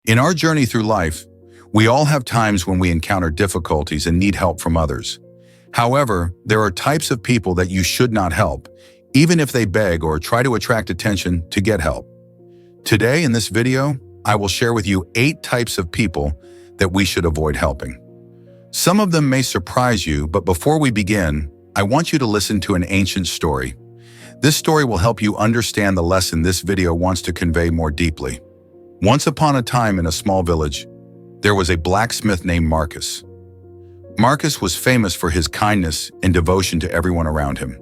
In our journey through life, we all have times when we encounter difficulties and need help from others. However, there are types of people that you should not help, even if they beg or try to attract attention to get help. Today in this video, I will share with you 8 types of people that we should avoid helping. Some of them may surprise you, but before we begin, I want you to listen to an ancient story. This story will help you understand the lesson this video wants to convey more deeply. Once upon a time in a small village, there was a blacksmith named Marcus. Marcus was famous for his kindness and devotion to everyone around him.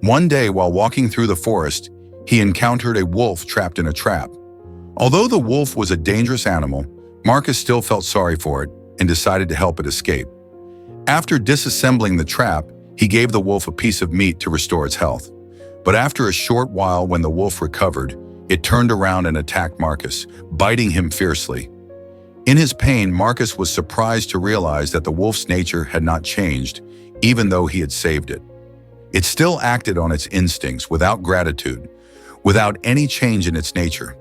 One day, while walking through the forest, he encountered a wolf trapped in a trap. Although the wolf was a dangerous animal, Marcus still felt sorry for it and decided to help it escape. After disassembling the trap, he gave the wolf a piece of meat to restore its health. But after a short while, when the wolf recovered, it turned around and attacked Marcus, biting him fiercely. In his pain, Marcus was surprised to realize that the wolf's nature had not changed, even though he had saved it. It still acted on its instincts without gratitude, without any change in its nature.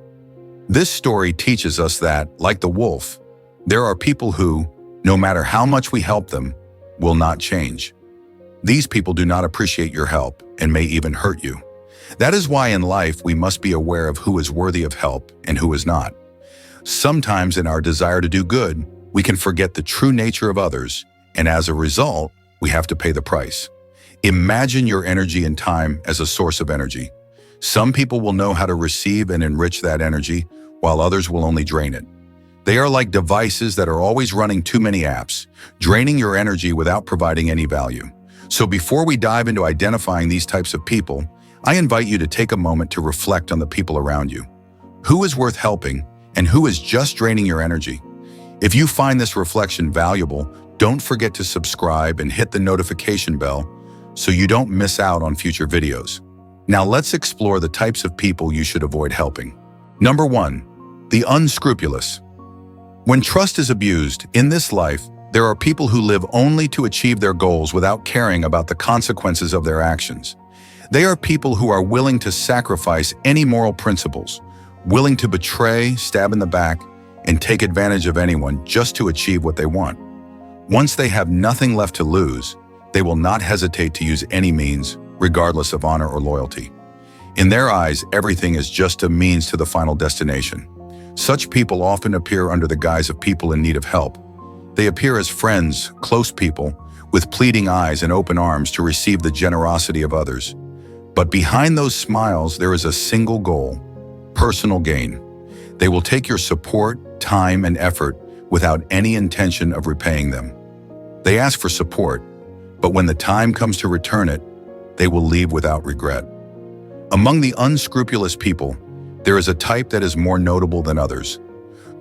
This story teaches us that, like the wolf, there are people who, no matter how much we help them, will not change. These people do not appreciate your help and may even hurt you. That is why in life we must be aware of who is worthy of help and who is not. Sometimes in our desire to do good, we can forget the true nature of others, and as a result, we have to pay the price. Imagine your energy and time as a source of energy. Some people will know how to receive and enrich that energy, while others will only drain it. They are like devices that are always running too many apps, draining your energy without providing any value. So before we dive into identifying these types of people, I invite you to take a moment to reflect on the people around you. Who is worth helping and who is just draining your energy? If you find this reflection valuable, don't forget to subscribe and hit the notification bell so you don't miss out on future videos. Now let's explore the types of people you should avoid helping. Number 1, the unscrupulous. When trust is abused, in this life, there are people who live only to achieve their goals without caring about the consequences of their actions. They are people who are willing to sacrifice any moral principles, willing to betray, stab in the back, and take advantage of anyone just to achieve what they want. Once they have nothing left to lose, they will not hesitate to use any means, regardless of honor or loyalty. In their eyes, everything is just a means to the final destination. Such people often appear under the guise of people in need of help. They appear as friends, close people, with pleading eyes and open arms to receive the generosity of others. But behind those smiles, there is a single goal: personal gain. They will take your support, time, and effort without any intention of repaying them. They ask for support, but when the time comes to return it, they will leave without regret. Among the unscrupulous people, there is a type that is more notable than others.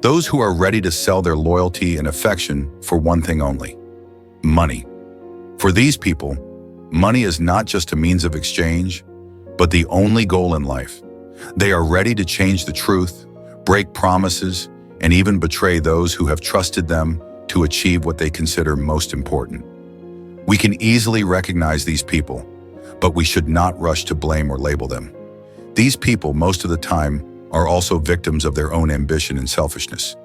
Those who are ready to sell their loyalty and affection for one thing only: money. For these people, money is not just a means of exchange, but the only goal in life. They are ready to change the truth, break promises, and even betray those who have trusted them to achieve what they consider most important. We can easily recognize these people, but we should not rush to blame or label them. These people, most of the time, are also victims of their own ambition and selfishness.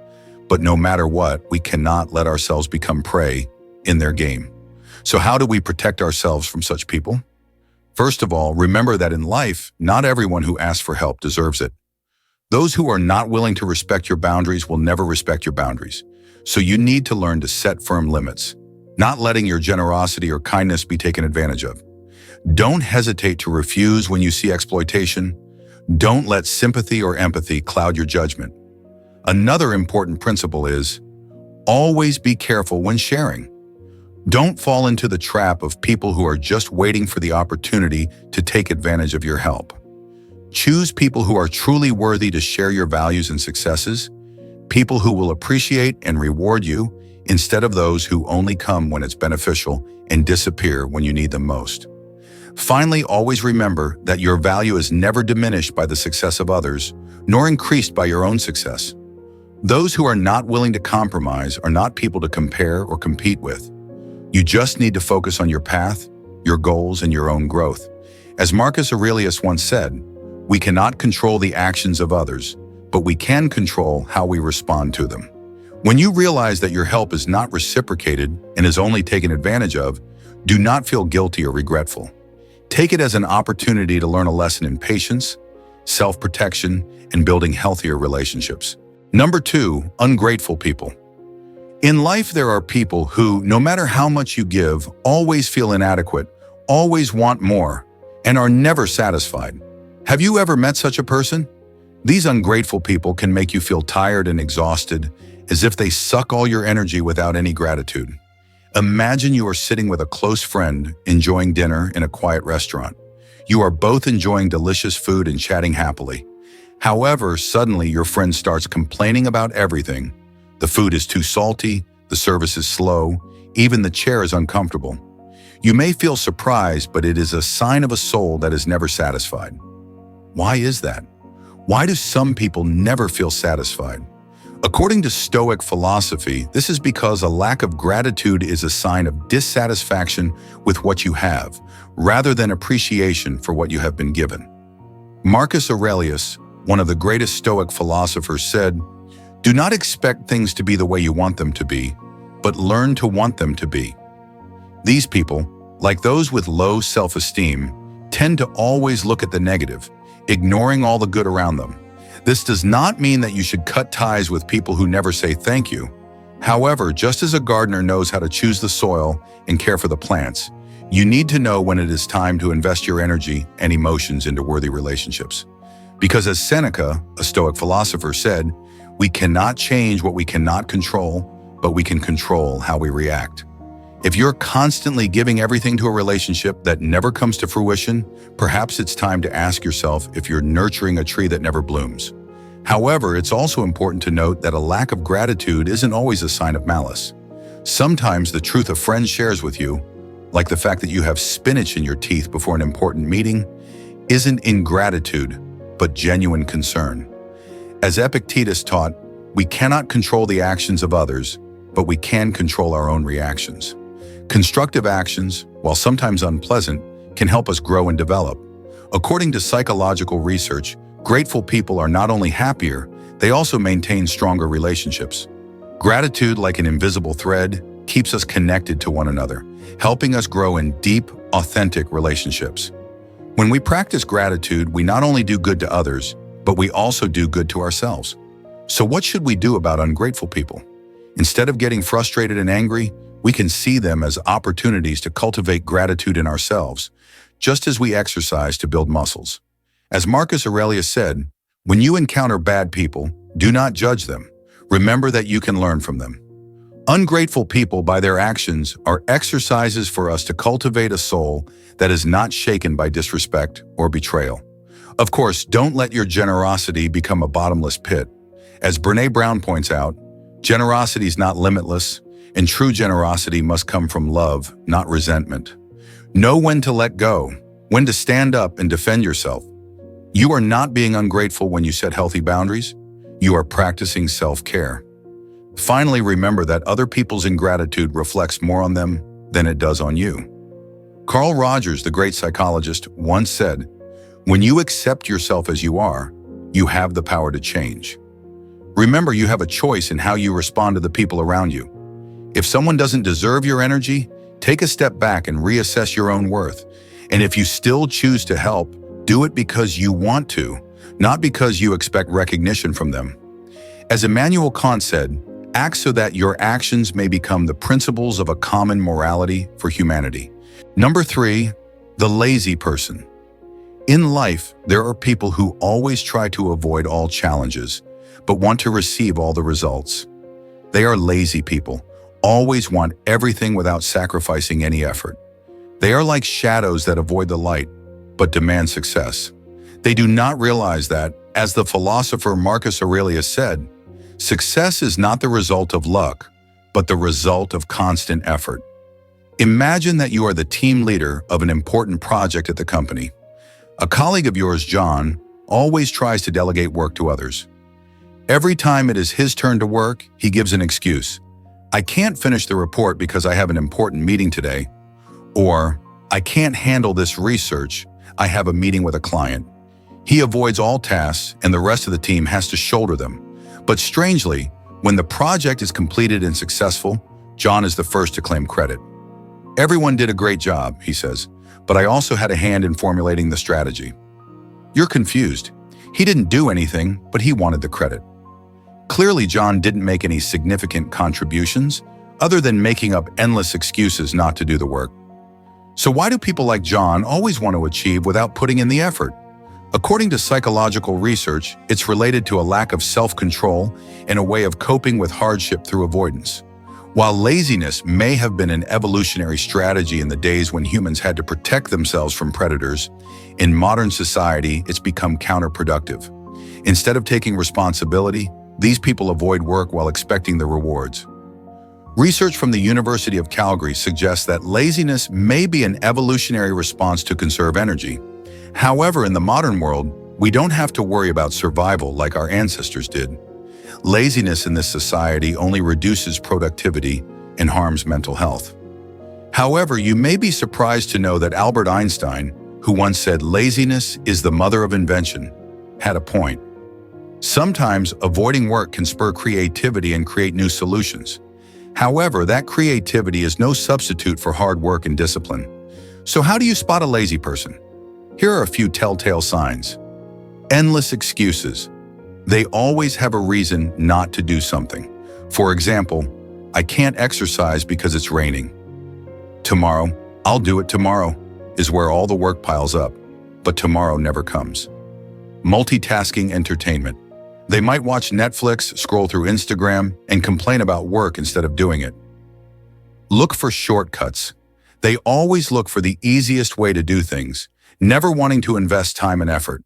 But no matter what, we cannot let ourselves become prey in their game. So how do we protect ourselves from such people? First of all, remember that in life, not everyone who asks for help deserves it. Those who are not willing to respect your boundaries will never respect your boundaries. So you need to learn to set firm limits, not letting your generosity or kindness be taken advantage of. Don't hesitate to refuse when you see exploitation. Don't let sympathy or empathy cloud your judgment. Another important principle is always be careful when sharing. Don't fall into the trap of people who are just waiting for the opportunity to take advantage of your help. Choose people who are truly worthy to share your values and successes, people who will appreciate and reward you instead of those who only come when it's beneficial and disappear when you need them most. Finally, always remember that your value is never diminished by the success of others, nor increased by your own success. Those who are not willing to compromise are not people to compare or compete with. You just need to focus on your path, your goals, and your own growth. As Marcus Aurelius once said, "We cannot control the actions of others, but we can control how we respond to them. When you realize that your help is not reciprocated and is only taken advantage of, do not feel guilty or regretful. Take it as an opportunity to learn a lesson in patience, self-protection, and building healthier relationships. Number 2, ungrateful people. In life, there are people who, no matter how much you give, always feel inadequate, always want more, and are never satisfied. Have you ever met such a person? These ungrateful people can make you feel tired and exhausted, as if they suck all your energy without any gratitude. Imagine you are sitting with a close friend, enjoying dinner in a quiet restaurant. You are both enjoying delicious food and chatting happily. However, suddenly your friend starts complaining about everything. The food is too salty, the service is slow, even the chair is uncomfortable. You may feel surprised, but it is a sign of a soul that is never satisfied. Why is that? Why do some people never feel satisfied? According to Stoic philosophy, this is because a lack of gratitude is a sign of dissatisfaction with what you have, rather than appreciation for what you have been given. Marcus Aurelius, one of the greatest Stoic philosophers, said, "Do not expect things to be the way you want them to be, but learn to want them to be." These people, like those with low self-esteem, tend to always look at the negative, ignoring all the good around them. This does not mean that you should cut ties with people who never say thank you. However, just as a gardener knows how to choose the soil and care for the plants, you need to know when it is time to invest your energy and emotions into worthy relationships. Because as Seneca, a Stoic philosopher, said, "We cannot change what we cannot control, but we can control how we react." If you're constantly giving everything to a relationship that never comes to fruition, perhaps it's time to ask yourself if you're nurturing a tree that never blooms. However, it's also important to note that a lack of gratitude isn't always a sign of malice. Sometimes the truth a friend shares with you, like the fact that you have spinach in your teeth before an important meeting, isn't ingratitude, but genuine concern. As Epictetus taught, we cannot control the actions of others, but we can control our own reactions. Constructive actions, while sometimes unpleasant, can help us grow and develop. According to psychological research, grateful people are not only happier, they also maintain stronger relationships. Gratitude, like an invisible thread, keeps us connected to one another, helping us grow in deep, authentic relationships. When we practice gratitude, we not only do good to others, but we also do good to ourselves. So what should we do about ungrateful people? Instead of getting frustrated and angry, we can see them as opportunities to cultivate gratitude in ourselves, just as we exercise to build muscles. As Marcus Aurelius said, "When you encounter bad people, do not judge them. Remember that you can learn from them." Ungrateful people, by their actions, are exercises for us to cultivate a soul that is not shaken by disrespect or betrayal. Of course, don't let your generosity become a bottomless pit. As Brené Brown points out, generosity is not limitless, and true generosity must come from love, not resentment. Know when to let go, when to stand up and defend yourself. You are not being ungrateful when you set healthy boundaries. You are practicing self-care. Finally, remember that other people's ingratitude reflects more on them than it does on you. Carl Rogers, the great psychologist, once said, "When you accept yourself as you are, you have the power to change." Remember, you have a choice in how you respond to the people around you. If someone doesn't deserve your energy, take a step back and reassess your own worth. And if you still choose to help, do it because you want to, not because you expect recognition from them. As Immanuel Kant said, act so that your actions may become the principles of a common morality for humanity. Number 3, the lazy person. In life, there are people who always try to avoid all challenges, but want to receive all the results. They are lazy people, always want everything without sacrificing any effort. They are like shadows that avoid the light, but demand success. They do not realize that, as the philosopher Marcus Aurelius said, success is not the result of luck, but the result of constant effort. Imagine that you are the team leader of an important project at the company. A colleague of yours, John, always tries to delegate work to others. Every time it is his turn to work, he gives an excuse. "I can't finish the report because I have an important meeting today," or "I can't handle this research, I have a meeting with a client." He avoids all tasks and the rest of the team has to shoulder them. But strangely, when the project is completed and successful, John is the first to claim credit. "Everyone did a great job," he says, "but I also had a hand in formulating the strategy." You're confused. He didn't do anything, but he wanted the credit. Clearly, John didn't make any significant contributions, other than making up endless excuses not to do the work. So why do people like John always want to achieve without putting in the effort? According to psychological research, it's related to a lack of self-control and a way of coping with hardship through avoidance. While laziness may have been an evolutionary strategy in the days when humans had to protect themselves from predators, in modern society, it's become counterproductive. Instead of taking responsibility, these people avoid work while expecting the rewards. Research from the University of Calgary suggests that laziness may be an evolutionary response to conserve energy. However, in the modern world, we don't have to worry about survival like our ancestors did. Laziness in this society only reduces productivity and harms mental health. However, you may be surprised to know that Albert Einstein, who once said laziness is the mother of invention, had a point. Sometimes avoiding work can spur creativity and create new solutions. However, that creativity is no substitute for hard work and discipline. So how do you spot a lazy person? Here are a few telltale signs. Endless excuses. They always have a reason not to do something. For example, "I can't exercise because it's raining." "Tomorrow, I'll do it tomorrow," is where all the work piles up, but tomorrow never comes. Multitasking entertainment. They might watch Netflix, scroll through Instagram, and complain about work instead of doing it. Look for shortcuts. They always look for the easiest way to do things, never wanting to invest time and effort.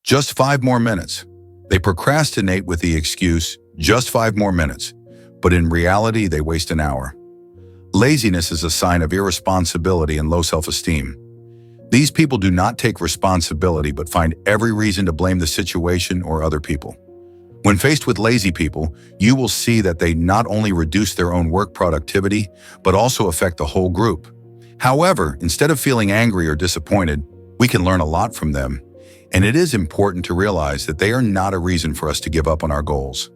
Just 5 more minutes. They procrastinate with the excuse, "just 5 more minutes," but in reality, they waste an hour. Laziness is a sign of irresponsibility and low self-esteem. These people do not take responsibility but find every reason to blame the situation or other people. When faced with lazy people, you will see that they not only reduce their own work productivity, but also affect the whole group. However, instead of feeling angry or disappointed, we can learn a lot from them, and it is important to realize that they are not a reason for us to give up on our goals.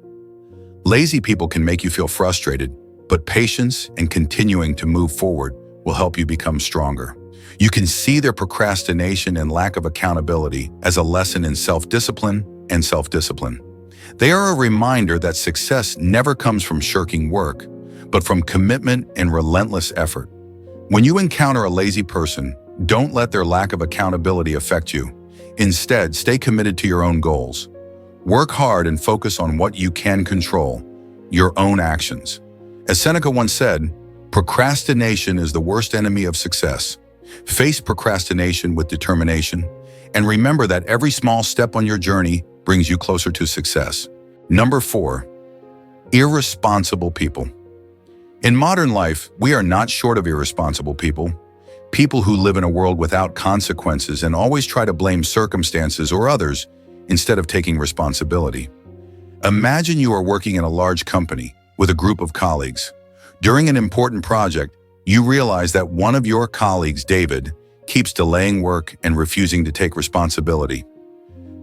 Lazy people can make you feel frustrated, but patience and continuing to move forward will help you become stronger. You can see their procrastination and lack of accountability as a lesson in self-discipline and self-discipline. They are a reminder that success never comes from shirking work, but from commitment and relentless effort. When you encounter a lazy person, don't let their lack of accountability affect you. Instead, stay committed to your own goals. Work hard and focus on what you can control, your own actions. As Seneca once said, procrastination is the worst enemy of success. Face procrastination with determination, and remember that every small step on your journey brings you closer to success. Number 4, irresponsible people. In modern life, we are not short of irresponsible people. People who live in a world without consequences and always try to blame circumstances or others instead of taking responsibility. Imagine you are working in a large company with a group of colleagues. During an important project, you realize that one of your colleagues, David, keeps delaying work and refusing to take responsibility.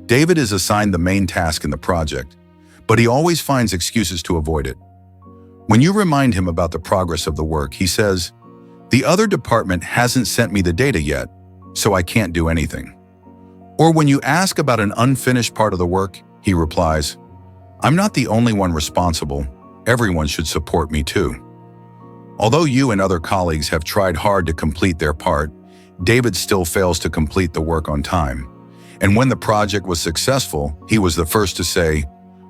David is assigned the main task in the project, but he always finds excuses to avoid it. When you remind him about the progress of the work, he says, "The other department hasn't sent me the data yet, so I can't do anything." Or when you ask about an unfinished part of the work, he replies, "I'm not the only one responsible. Everyone should support me too." Although you and other colleagues have tried hard to complete their part, David still fails to complete the work on time. And when the project was successful, he was the first to say,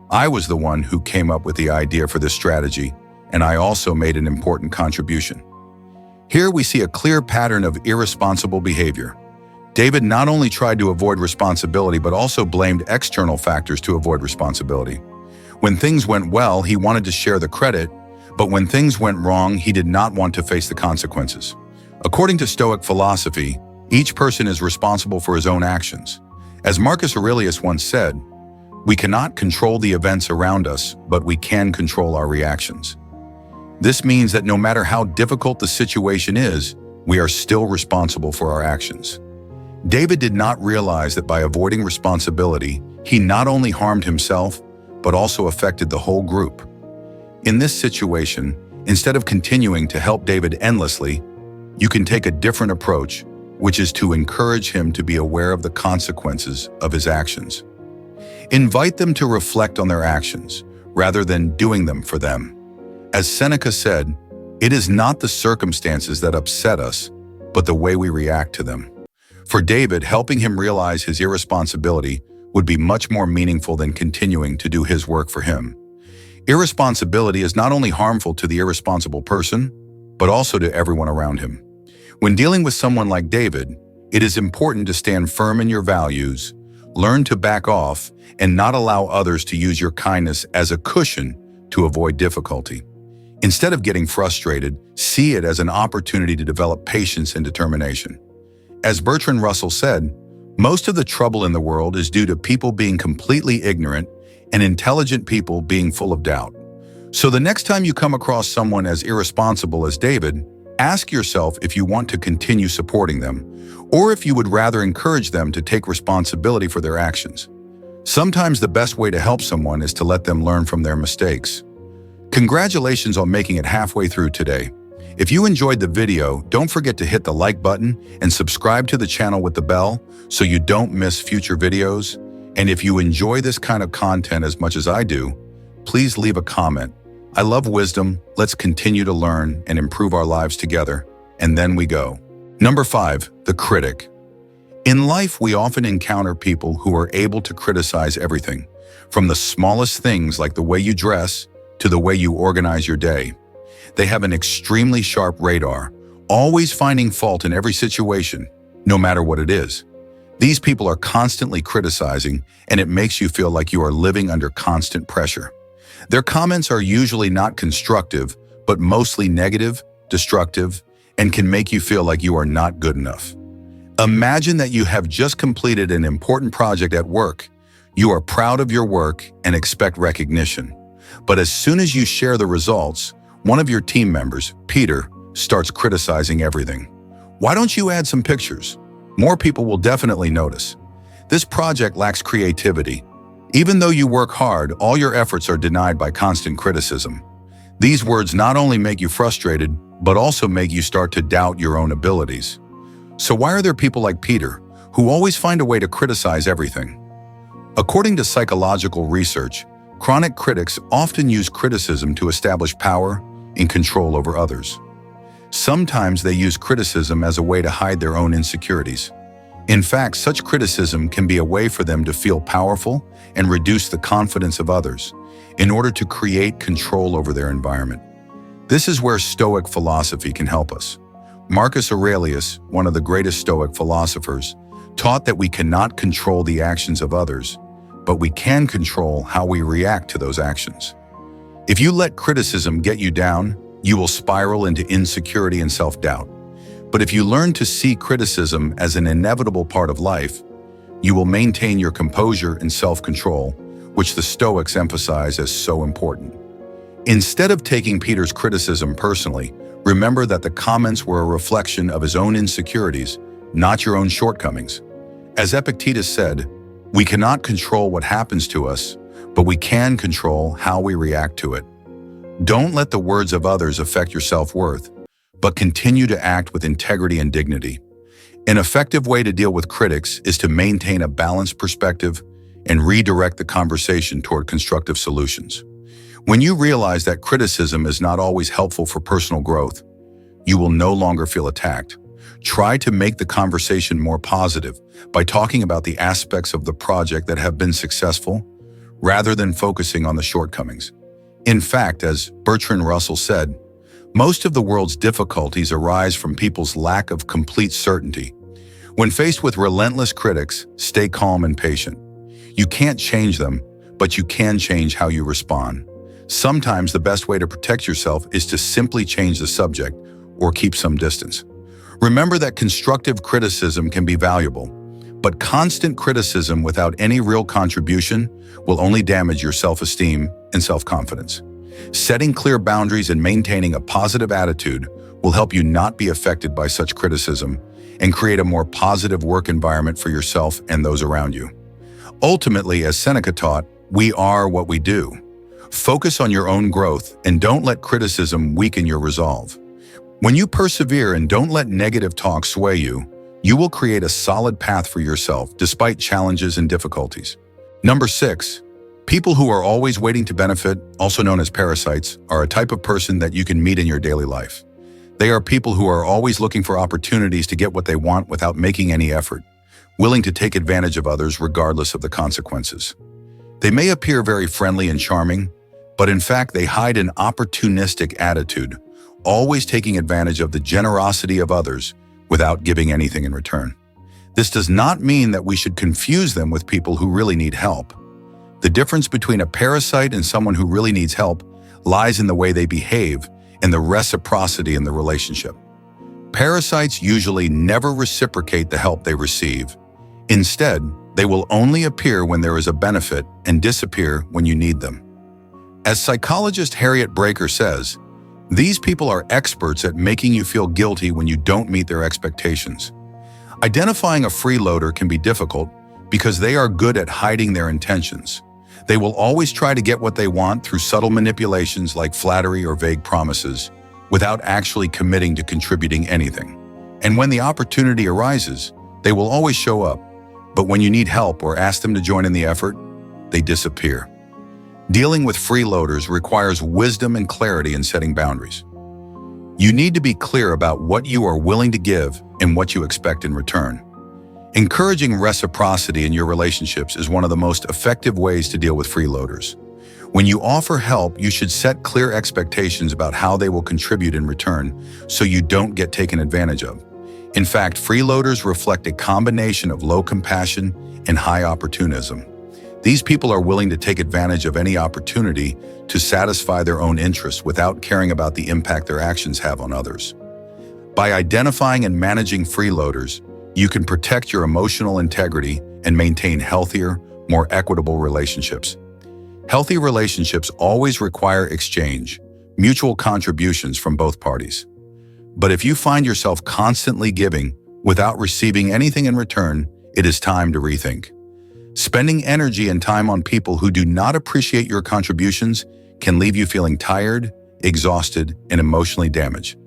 "I was the one who came up with the idea for this strategy, and I also made an important contribution." Here we see a clear pattern of irresponsible behavior. David not only tried to avoid responsibility, but also blamed external factors to avoid responsibility. When things went well, he wanted to share the credit, but when things went wrong, he did not want to face the consequences. According to Stoic philosophy, each person is responsible for his own actions. As Marcus Aurelius once said, "We cannot control the events around us, but we can control our reactions." This means that no matter how difficult the situation is, we are still responsible for our actions. David did not realize that by avoiding responsibility, he not only harmed himself, but also affected the whole group. In this situation, instead of continuing to help David endlessly, you can take a different approach, which is to encourage him to be aware of the consequences of his actions. Invite them to reflect on their actions, rather than doing them for them. As Seneca said, it is not the circumstances that upset us, but the way we react to them. For David, helping him realize his irresponsibility would be much more meaningful than continuing to do his work for him. Irresponsibility is not only harmful to the irresponsible person, but also to everyone around him. When dealing with someone like David, it is important to stand firm in your values, learn to back off, and not allow others to use your kindness as a cushion to avoid difficulty. Instead of getting frustrated, see it as an opportunity to develop patience and determination. As Bertrand Russell said, most of the trouble in the world is due to people being completely ignorant and intelligent people being full of doubt. So the next time you come across someone as irresponsible as David, ask yourself if you want to continue supporting them, or if you would rather encourage them to take responsibility for their actions. Sometimes the best way to help someone is to let them learn from their mistakes. Congratulations on making it halfway through today. If you enjoyed the video, don't forget to hit the like button and subscribe to the channel with the bell so you don't miss future videos. And if you enjoy this kind of content as much as I do, please leave a comment. I love wisdom. Let's continue to learn and improve our lives together. And then we go. Number 5, the critic. In life, we often encounter people who are able to criticize everything, from the smallest things like the way you dress to the way you organize your day. They have an extremely sharp radar, always finding fault in every situation, no matter what it is. These people are constantly criticizing, and it makes you feel like you are living under constant pressure. Their comments are usually not constructive, but mostly negative, destructive, and can make you feel like you are not good enough. Imagine that you have just completed an important project at work. You are proud of your work and expect recognition. But as soon as you share the results, one of your team members, Peter, starts criticizing everything. Why don't you add some pictures? More people will definitely notice. This project lacks creativity. Even though you work hard, all your efforts are denied by constant criticism. These words not only make you frustrated, but also make you start to doubt your own abilities. So why are there people like Peter, who always find a way to criticize everything? According to psychological research, chronic critics often use criticism to establish power and control over others. Sometimes they use criticism as a way to hide their own insecurities. In fact, such criticism can be a way for them to feel powerful and reduce the confidence of others in order to create control over their environment. This is where Stoic philosophy can help us. Marcus Aurelius, one of the greatest Stoic philosophers, taught that we cannot control the actions of others, but we can control how we react to those actions. If you let criticism get you down, you will spiral into insecurity and self-doubt. But if you learn to see criticism as an inevitable part of life, you will maintain your composure and self-control, which the Stoics emphasize as so important. Instead of taking Peter's criticism personally, remember that the comments were a reflection of his own insecurities, not your own shortcomings. As Epictetus said, we cannot control what happens to us, but we can control how we react to it. Don't let the words of others affect your self-worth, but continue to act with integrity and dignity. An effective way to deal with critics is to maintain a balanced perspective and redirect the conversation toward constructive solutions. When you realize that criticism is not always helpful for personal growth, you will no longer feel attacked. Try to make the conversation more positive by talking about the aspects of the project that have been successful, rather than focusing on the shortcomings. In fact, as Bertrand Russell said, most of the world's difficulties arise from people's lack of complete certainty. When faced with relentless critics, stay calm and patient. You can't change them, but you can change how you respond. Sometimes the best way to protect yourself is to simply change the subject or keep some distance. Remember that constructive criticism can be valuable, but constant criticism without any real contribution will only damage your self-esteem and self-confidence. Setting clear boundaries and maintaining a positive attitude will help you not be affected by such criticism and create a more positive work environment for yourself and those around you. Ultimately, as Seneca taught, we are what we do. Focus on your own growth and don't let criticism weaken your resolve. When you persevere and don't let negative talk sway you, you will create a solid path for yourself despite challenges and difficulties. Number 6, people who are always waiting to benefit, also known as parasites, are a type of person that you can meet in your daily life. They are people who are always looking for opportunities to get what they want without making any effort, willing to take advantage of others regardless of the consequences. They may appear very friendly and charming, but in fact they hide an opportunistic attitude, always taking advantage of the generosity of others without giving anything in return. This does not mean that we should confuse them with people who really need help. The difference between a parasite and someone who really needs help lies in the way they behave and the reciprocity in the relationship. Parasites usually never reciprocate the help they receive. Instead, they will only appear when there is a benefit and disappear when you need them. As psychologist Harriet Breaker says, these people are experts at making you feel guilty when you don't meet their expectations. Identifying a freeloader can be difficult because they are good at hiding their intentions. They will always try to get what they want through subtle manipulations like flattery or vague promises, without actually committing to contributing anything. And when the opportunity arises, they will always show up, but when you need help or ask them to join in the effort, they disappear. Dealing with freeloaders requires wisdom and clarity in setting boundaries. You need to be clear about what you are willing to give and what you expect in return. Encouraging reciprocity in your relationships is one of the most effective ways to deal with freeloaders. When you offer help, you should set clear expectations about how they will contribute in return so you don't get taken advantage of. In fact, freeloaders reflect a combination of low compassion and high opportunism. These people are willing to take advantage of any opportunity to satisfy their own interests without caring about the impact their actions have on others. By identifying and managing freeloaders, you can protect your emotional integrity and maintain healthier, more equitable relationships. Healthy relationships always require exchange, mutual contributions from both parties. But if you find yourself constantly giving without receiving anything in return, it is time to rethink. Spending energy and time on people who do not appreciate your contributions can leave you feeling tired, exhausted, and emotionally damaged.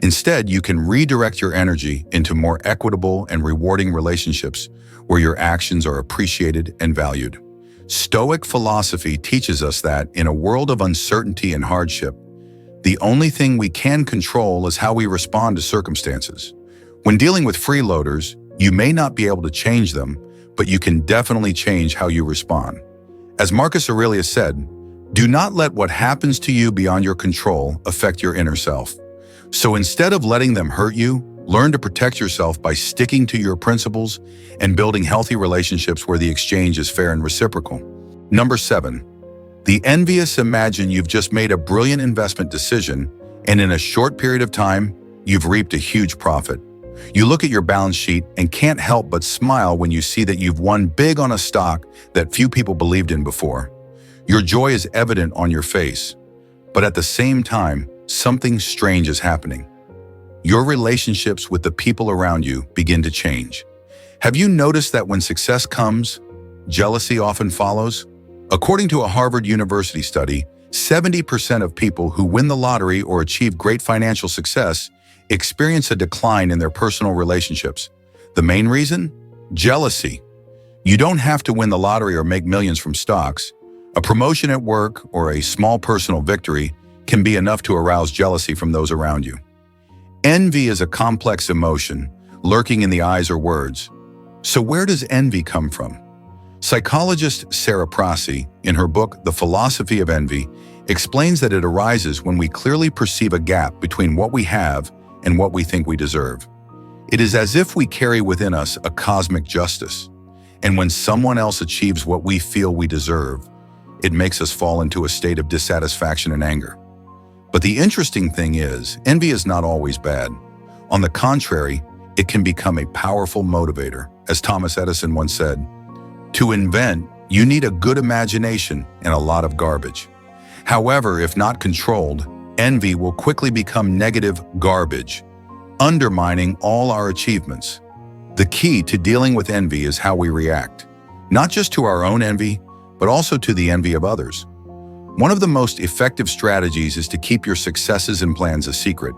Instead, you can redirect your energy into more equitable and rewarding relationships where your actions are appreciated and valued. Stoic philosophy teaches us that in a world of uncertainty and hardship, the only thing we can control is how we respond to circumstances. When dealing with freeloaders, you may not be able to change them, but you can definitely change how you respond. As Marcus Aurelius said, do not let what happens to you beyond your control affect your inner self. So instead of letting them hurt you, learn to protect yourself by sticking to your principles and building healthy relationships where the exchange is fair and reciprocal. Number 7, the envious imagine you've just made a brilliant investment decision, and in a short period of time, you've reaped a huge profit. You look at your balance sheet and can't help but smile when you see that you've won big on a stock that few people believed in before. Your joy is evident on your face, but at the same time, something strange is happening. Your relationships with the people around you begin to change. Have you noticed that when success comes, jealousy often follows? According to a Harvard University study, 70% of people who win the lottery or achieve great financial success experience a decline in their personal relationships. The main reason? Jealousy. You don't have to win the lottery or make millions from stocks. A promotion at work or a small personal victory can be enough to arouse jealousy from those around you. Envy is a complex emotion, lurking in the eyes or words. So where does envy come from? Psychologist Sarah Prasi, in her book The Philosophy of Envy, explains that it arises when we clearly perceive a gap between what we have and what we think we deserve. It is as if we carry within us a cosmic justice, and when someone else achieves what we feel we deserve, it makes us fall into a state of dissatisfaction and anger. But the interesting thing is, envy is not always bad. On the contrary, it can become a powerful motivator. As Thomas Edison once said, "To invent, you need a good imagination and a lot of garbage." However, if not controlled, envy will quickly become negative garbage, undermining all our achievements. The key to dealing with envy is how we react, not just to our own envy, but also to the envy of others. One of the most effective strategies is to keep your successes and plans a secret.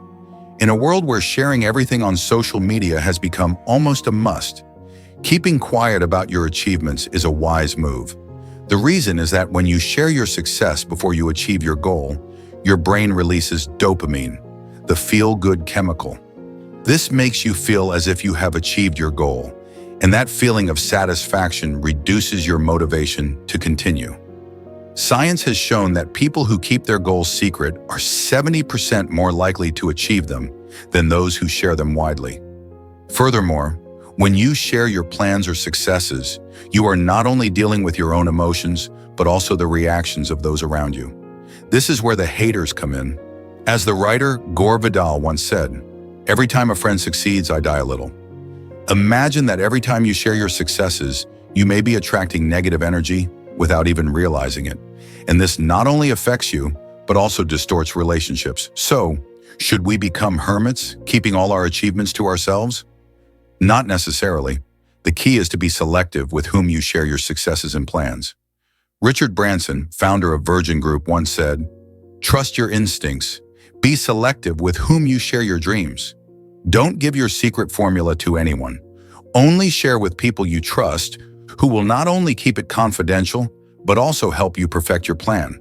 In a world where sharing everything on social media has become almost a must, keeping quiet about your achievements is a wise move. The reason is that when you share your success before you achieve your goal, your brain releases dopamine, the feel-good chemical. This makes you feel as if you have achieved your goal, and that feeling of satisfaction reduces your motivation to continue. Science has shown that people who keep their goals secret are 70% more likely to achieve them than those who share them widely. Furthermore, when you share your plans or successes, you are not only dealing with your own emotions, but also the reactions of those around you. This is where the haters come in. As the writer Gore Vidal once said, "Every time a friend succeeds, I die a little." Imagine that every time you share your successes, you may be attracting negative energy without even realizing it. And this not only affects you, but also distorts relationships. So, should we become hermits, keeping all our achievements to ourselves? Not necessarily. The key is to be selective with whom you share your successes and plans. Richard Branson, founder of Virgin Group, once said, "Trust your instincts. Be selective with whom you share your dreams. Don't give your secret formula to anyone. Only share with people you trust, who will not only keep it confidential, but also help you perfect your plan.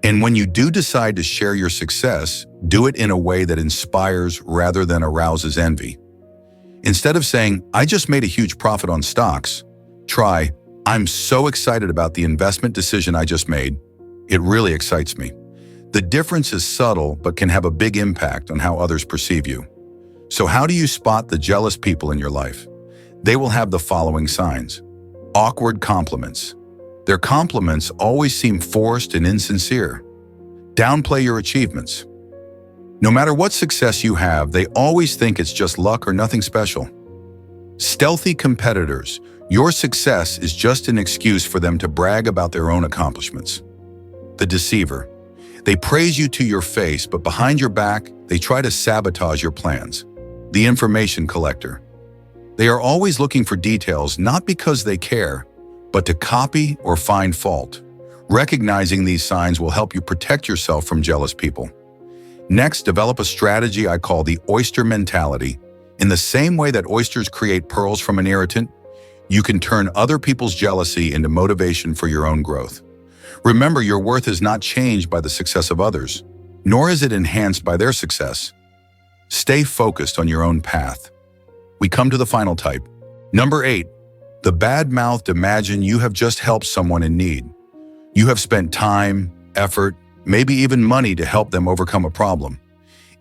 And when you do decide to share your success, do it in a way that inspires rather than arouses envy. Instead of saying, 'I just made a huge profit on stocks,' try, 'I'm so excited about the investment decision I just made. It really excites me.' The difference is subtle, but can have a big impact on how others perceive you. So how do you spot the jealous people in your life? They will have the following signs. Awkward compliments. Their compliments always seem forced and insincere. Downplay your achievements. No matter what success you have, they always think it's just luck or nothing special. Stealthy competitors. Your success is just an excuse for them to brag about their own accomplishments. The deceiver. They praise you to your face, but behind your back, they try to sabotage your plans. The information collector. They are always looking for details, not because they care, but to copy or find fault. Recognizing these signs will help you protect yourself from jealous people. Next, develop a strategy I call the oyster mentality. In the same way that oysters create pearls from an irritant, you can turn other people's jealousy into motivation for your own growth. Remember, your worth is not changed by the success of others, nor is it enhanced by their success. Stay focused on your own path. We come to the final type. Number 8, the bad-mouthed imagine you have just helped someone in need. You have spent time, effort, maybe even money to help them overcome a problem.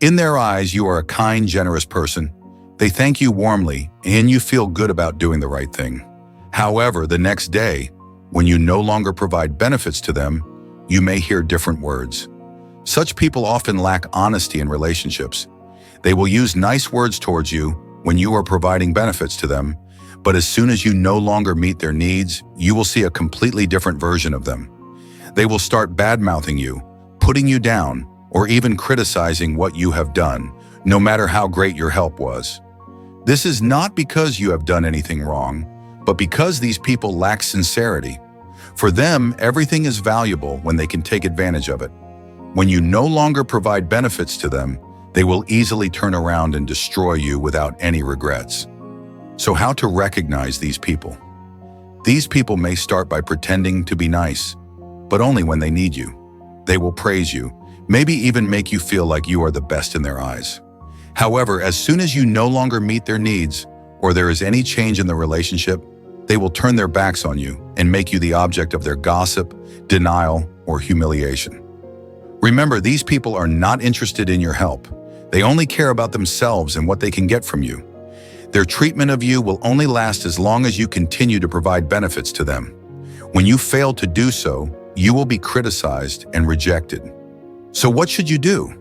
In their eyes, you are a kind, generous person. They thank you warmly, and you feel good about doing the right thing. However, the next day, when you no longer provide benefits to them, you may hear different words. Such people often lack honesty in relationships. They will use nice words towards you when you are providing benefits to them, but as soon as you no longer meet their needs, you will see a completely different version of them. They will start bad-mouthing you, putting you down, or even criticizing what you have done, no matter how great your help was. This is not because you have done anything wrong, but because these people lack sincerity. For them, everything is valuable when they can take advantage of it. When you no longer provide benefits to them, they will easily turn around and destroy you without any regrets. So how to recognize these people? These people may start by pretending to be nice, but only when they need you. They will praise you, maybe even make you feel like you are the best in their eyes. However, as soon as you no longer meet their needs, or there is any change in the relationship, they will turn their backs on you and make you the object of their gossip, denial, or humiliation. Remember, these people are not interested in your help. They only care about themselves and what they can get from you. Their treatment of you will only last as long as you continue to provide benefits to them. When you fail to do so, you will be criticized and rejected. So what should you do?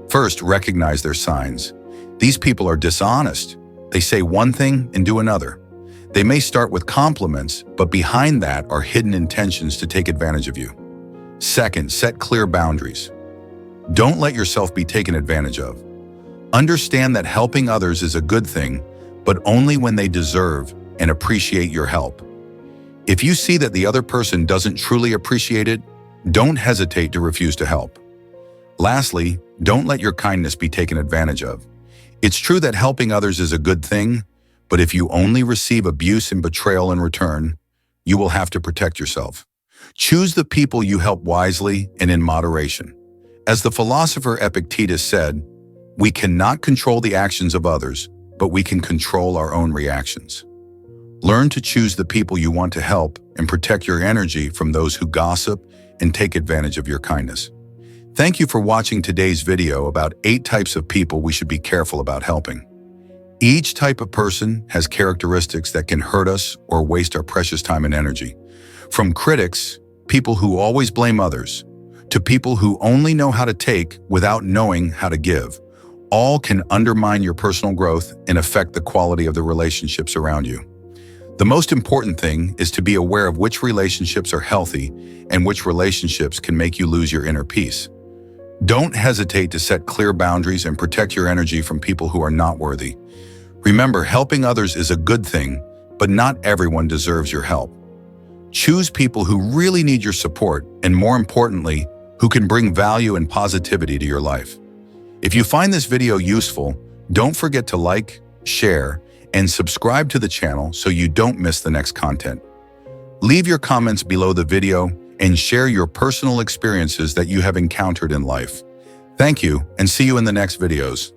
First, recognize their signs. These people are dishonest. They say one thing and do another. They may start with compliments, but behind that are hidden intentions to take advantage of you. Second, set clear boundaries. Don't let yourself be taken advantage of. Understand that helping others is a good thing, but only when they deserve and appreciate your help. If you see that the other person doesn't truly appreciate it, don't hesitate to refuse to help. Lastly, don't let your kindness be taken advantage of. It's true that helping others is a good thing, but if you only receive abuse and betrayal in return, you will have to protect yourself. Choose the people you help wisely and in moderation. As the philosopher Epictetus said, we cannot control the actions of others, but we can control our own reactions. Learn to choose the people you want to help and protect your energy from those who gossip and take advantage of your kindness. Thank you for watching today's video about 8 types of people we should be careful about helping. Each type of person has characteristics that can hurt us or waste our precious time and energy. From critics, people who always blame others, to people who only know how to take without knowing how to give, all can undermine your personal growth and affect the quality of the relationships around you. The most important thing is to be aware of which relationships are healthy and which relationships can make you lose your inner peace. Don't hesitate to set clear boundaries and protect your energy from people who are not worthy. Remember, helping others is a good thing, but not everyone deserves your help. Choose people who really need your support and, more importantly, who can bring value and positivity to your life. If you find this video useful, don't forget to like, share, and subscribe to the channel so you don't miss the next content. Leave your comments below the video and share your personal experiences that you have encountered in life. Thank you, and see you in the next videos.